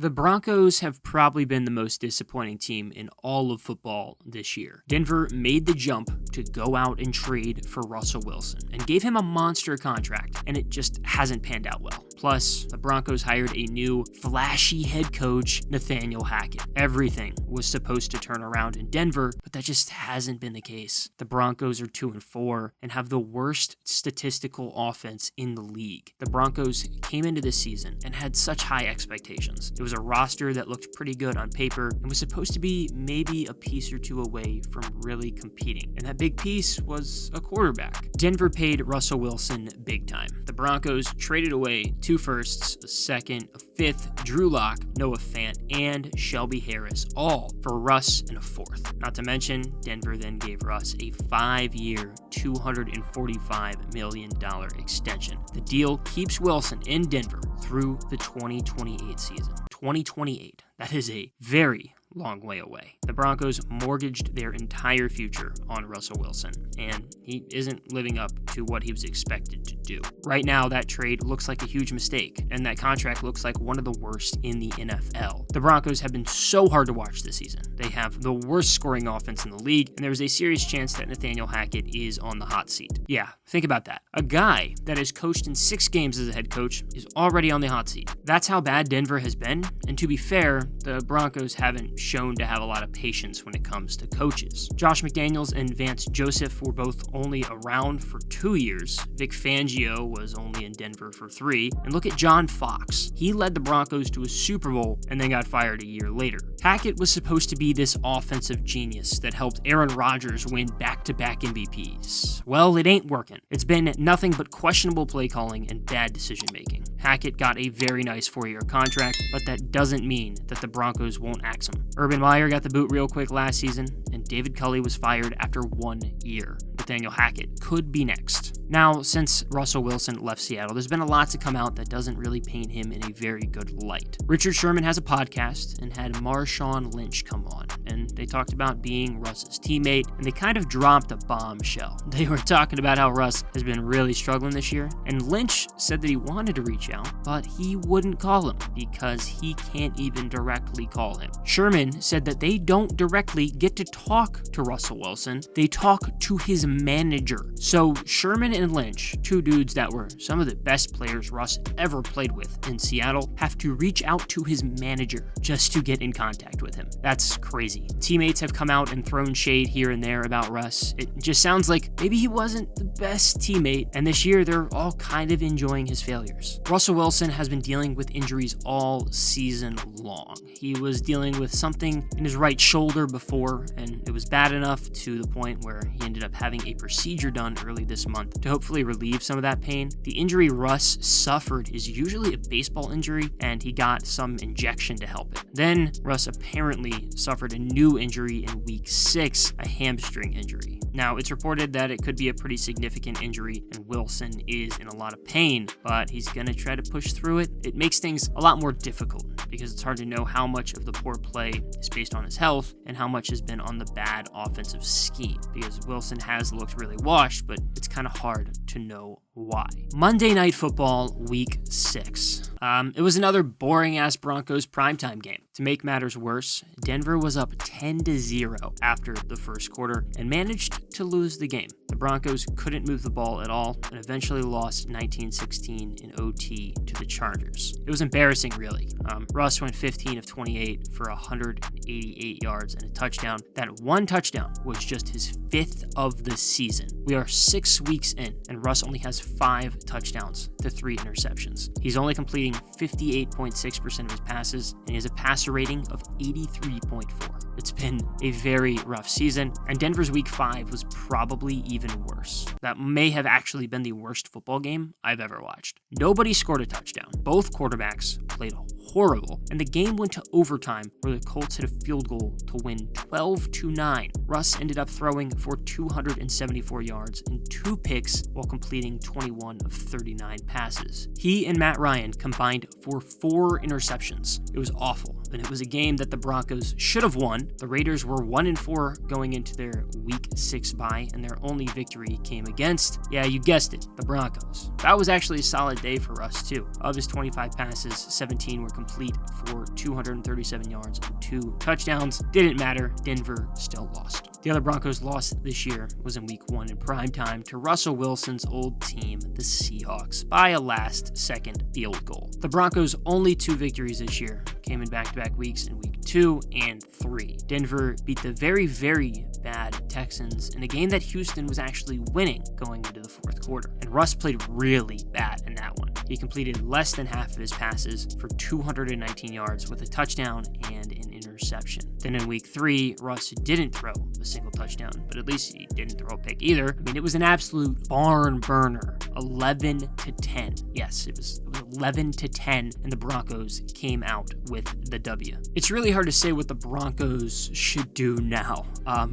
The Broncos have probably been the most disappointing team in all of football this year. Denver made the jump to go out and trade for Russell Wilson and gave him a monster contract, and it just hasn't panned out well. Plus, the Broncos hired a new, flashy head coach, Nathaniel Hackett. Everything was supposed to turn around in Denver, but that just hasn't been the case. The Broncos are 2-4 and have the worst statistical offense in the league. The Broncos came into this season and had such high expectations. It was a roster that looked pretty good on paper and was supposed to be maybe a piece or two away from really competing. And that big piece was a quarterback. Denver paid Russell Wilson big time. The Broncos traded away 2 firsts, a second, a fifth, Drew Lock, Noah Fant, and Shelby Harris, all for Russ and a fourth. Not to mention, Denver then gave Russ a 5-year, $245 million extension. The deal keeps Wilson in Denver through the 2028 season. 2028. That is a very long way away. The Broncos mortgaged their entire future on Russell Wilson, and he isn't living up to what he was expected to do. Right now, that trade looks like a huge mistake, and that contract looks like one of the worst in the NFL. The Broncos have been so hard to watch this season. They have the worst scoring offense in the league, and there's a serious chance that Nathaniel Hackett is on the hot seat. Yeah, think about that. A guy that has coached in 6 games as a head coach is already on the hot seat. That's how bad Denver has been, and to be fair, the Broncos haven't shown to have a lot of patience when it comes to coaches. Josh McDaniels and Vance Joseph were both only around for 2 years. Vic Fangio was only in Denver for 3. And look at John Fox. He led the Broncos to a Super Bowl and then got fired a year later. Hackett was supposed to be this offensive genius that helped Aaron Rodgers win back-to-back MVPs. Well, it ain't working. It's been nothing but questionable play calling and bad decision-making. Hackett got a very nice 4-year contract, but that doesn't mean that the Broncos won't axe him. Urban Meyer got the boot real quick last season, and David Culley was fired after 1 year. Nathaniel Hackett could be next. Now, since Russell Wilson left Seattle, there's been a lot to come out that doesn't really paint him in a very good light. Richard Sherman has a podcast and had Marshawn Lynch come on, and they talked about being Russ's teammate, and they kind of dropped a bombshell. They were talking about how Russ has been really struggling this year, and Lynch said that he wanted to reach out, but he wouldn't call him because he can't even directly call him. Sherman said that they don't directly get to talk to Russell Wilson, they talk to his manager. So Sherman and Lynch, 2 dudes that were some of the best players Russ ever played with in Seattle, have to reach out to his manager just to get in contact with him. That's crazy. Teammates have come out and thrown shade here and there about Russ. It just sounds like maybe he wasn't the best teammate, and this year they're all kind of enjoying his failures. Russell Wilson has been dealing with injuries all season long. He was dealing with something in his right shoulder before, and it was bad enough to the point where he ended up having a procedure done early this month to hopefully relieve some of that pain. The injury Russ suffered is usually a baseball injury, and he got some injection to help it. Then Russ apparently suffered a new injury in week 6, a hamstring injury. Now, it's reported that it could be a pretty significant injury, and Wilson is in a lot of pain, but he's going to try to push through it. It makes things a lot more difficult because it's hard to know how much of the poor play is based on his health and how much has been on the bad offensive scheme, because Wilson has looked really washed, but it's kind of hard to know why. Monday Night Football, Week 6. It was another boring-ass Broncos primetime game. To make matters worse, Denver was up 10-0 after the first quarter and managed to lose the game. The Broncos couldn't move the ball at all and eventually lost 19-16 in OT to the Chargers. It was embarrassing, really. Russ went 15 of 28 for 188 yards and a touchdown. That one touchdown was just his 5th of the season. We are 6 weeks in, and Russ only has 5 touchdowns to 3 interceptions. He's only completing 58.6% of his passes, and he has a passer rating of 83.4. It's been a very rough season, and Denver's Week 5 was probably even worse. That may have actually been the worst football game I've ever watched. Nobody scored a touchdown. Both quarterbacks played horrible, and the game went to overtime where the Colts hit a field goal to win 12-9. Russ ended up throwing for 274 yards and 2 picks while completing 21 of 39 passes. He and Matt Ryan combined for 4 interceptions. It was awful. and it was a game that the Broncos should have won. The Raiders were 1-4 going into their Week 6 bye, and their only victory came against, yeah, you guessed it, the Broncos. That was actually a solid day for Russ, too. Of his 25 passes, 17 were complete for 237 yards and 2 touchdowns. Didn't matter. Denver still lost. The other Broncos loss this year was in Week 1 in primetime to Russell Wilson's old team, the Seahawks, by a last-second field goal. The Broncos' only 2 victories this year came in back-to-back weeks in Week 2 and 3. Denver beat the very, very bad Texans in a game that Houston was actually winning going into the fourth quarter. And Russ played really bad in that one. He completed less than half of his passes for 219 yards with a touchdown and an interception. Then in Week 3, Russ didn't throw a single touchdown, but at least he didn't throw a pick either. I mean, it was an absolute barn burner, 11-10. Yes, it was 11-10, and the Broncos came out with the W. It's really hard to say what the Broncos should do now.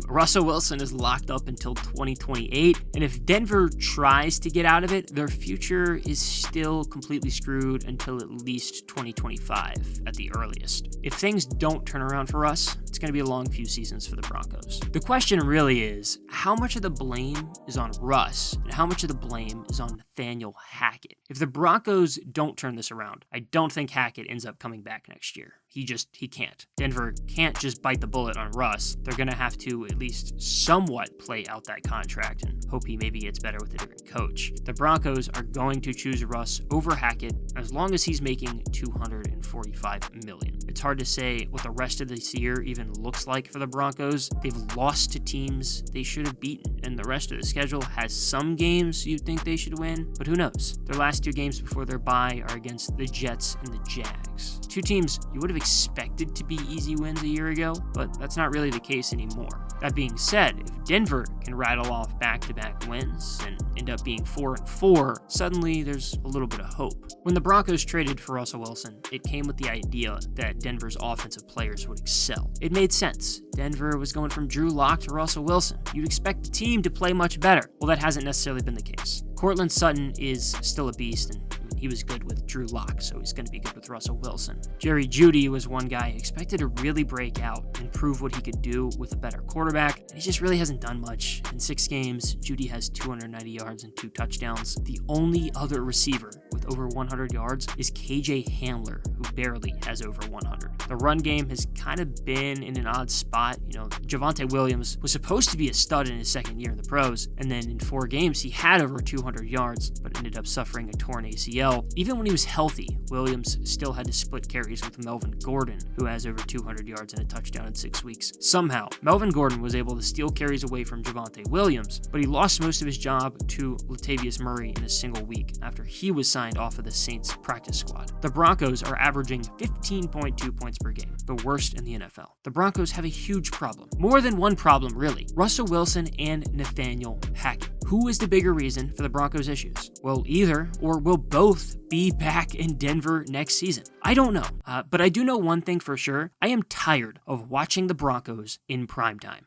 Russell Wilson is locked up until 2028, and if Denver tries to get out of it, their future is still completely screwed until at least 2025 at the earliest. If things don't turn around for us, it's going to be a long few seasons for the Broncos. The question really is, how much of the blame is on Russ and how much of the blame is on Nathaniel Hackett? If the Broncos don't turn this around, I don't think Hackett ends up coming back next year. He can't. Denver can't just bite the bullet on Russ. They're going to have to at least somewhat play out that contract and hope he maybe gets better with a different coach. The Broncos are going to choose Russ over Hackett as long as he's making $245 million. It's hard to say what the rest of this year even looks like for the Broncos. They've lost to teams they should have beaten, and the rest of the schedule has some games you'd think they should win, but who knows? Their last 2 games before their bye are against the Jets and the Jags. 2 teams you would have expected to be easy wins a year ago, but that's not really the case anymore. That being said, if Denver can rattle off back-to-back wins and end up being 4-4, suddenly there's a little bit of hope. When the Broncos traded for Russell Wilson, it came with the idea that Denver's offensive players would excel. It made sense. Denver was going from Drew Lock to Russell Wilson. You'd expect the team to play much better. Well, that hasn't necessarily been the case. Courtland Sutton is still a beast, and he was good with Drew Lock, so he's going to be good with Russell Wilson. Jerry Jeudy was one guy expected to really break out and prove what he could do with a better quarterback, and he just really hasn't done much. In 6 games, Jeudy has 290 yards and 2 touchdowns. The only other receiver with over 100 yards is KJ Hamler, who barely has over 100. The run game has kind of been in an odd spot. Javonte Williams was supposed to be a stud in his second year in the pros, and then in 4 games, he had over 200 yards, but ended up suffering a torn ACL. Even when he was healthy, Williams still had to split carries with Melvin Gordon, who has over 200 yards and a touchdown in 6 weeks. Somehow, Melvin Gordon was able to steal carries away from Javonte Williams, but he lost most of his job to Latavius Murray in a single week after he was signed off of the Saints practice squad. The Broncos are averaging 15.2 points per game, the worst in the NFL. The Broncos have a huge problem. More than one problem, really. Russell Wilson and Nathaniel Hackett. Who is the bigger reason for the Broncos' issues? Will either or will both be back in Denver next season? I don't know, but I do know one thing for sure. I am tired of watching the Broncos in primetime.